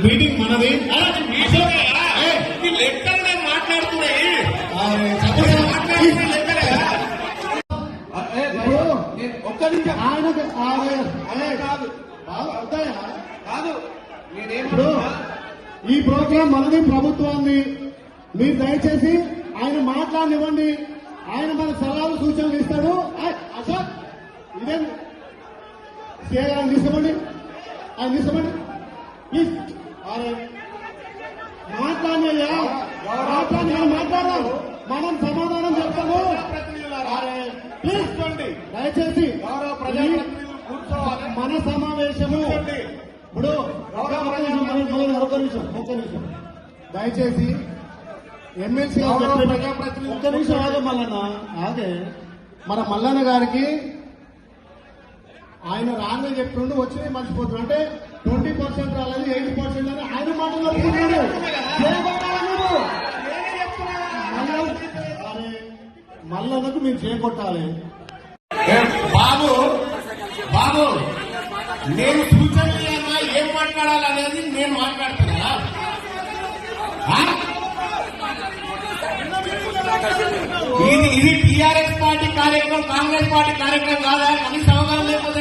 Meeting మనది. లెక్కలు నేను మాట్లాడుతున్నాయి ఒక్క నిమిషం ఆయనకు కాదు కాదు. ఇప్పుడు ఈ ప్రోగ్రాం మనది, ప్రభుత్వాన్ని. మీరు దయచేసి ఆయన మాట్లాడనివ్వండి. ఆయన మన సలహాలు సూచనలు ఇస్తాడు. అశోక్ ఇదేం ఆయన తీసుకోండి, ఆయన తీసుకోండి ప్లీజ్. మాట్లాడినయ్యా, మాట్లాడదాం, మనం సమాధానం చెప్తాము. ప్లీజ్ దయచేసి మన సమావేశము ఇప్పుడు ఒక్క నిమిషం దయచేసి ఎమ్మెల్సీ ఒక్క నిమిషం ఆగే మల్లన్న ఆగే. మన మల్లన్న గారికి ఆయన రాంగ్ చెప్తుండు, వచ్చి మర్చిపోతున్నాడు. అంటే 20% రాలేదు, 80% అని ఆయన మాటలు చెప్తున్నాడు. మల్లన్నకు మీరు చేకొట్టాలి. బాబు బాబు నేను సూచనలు ఏం మాట్లాడాలనేది నేను మాట్లాడుతున్నా. ఇది టీఆర్ఎస్ పార్టీ కార్యక్రమం, కాంగ్రెస్ పార్టీ కార్యక్రమం కాదా? కనీస అవగాహన లేకపోతే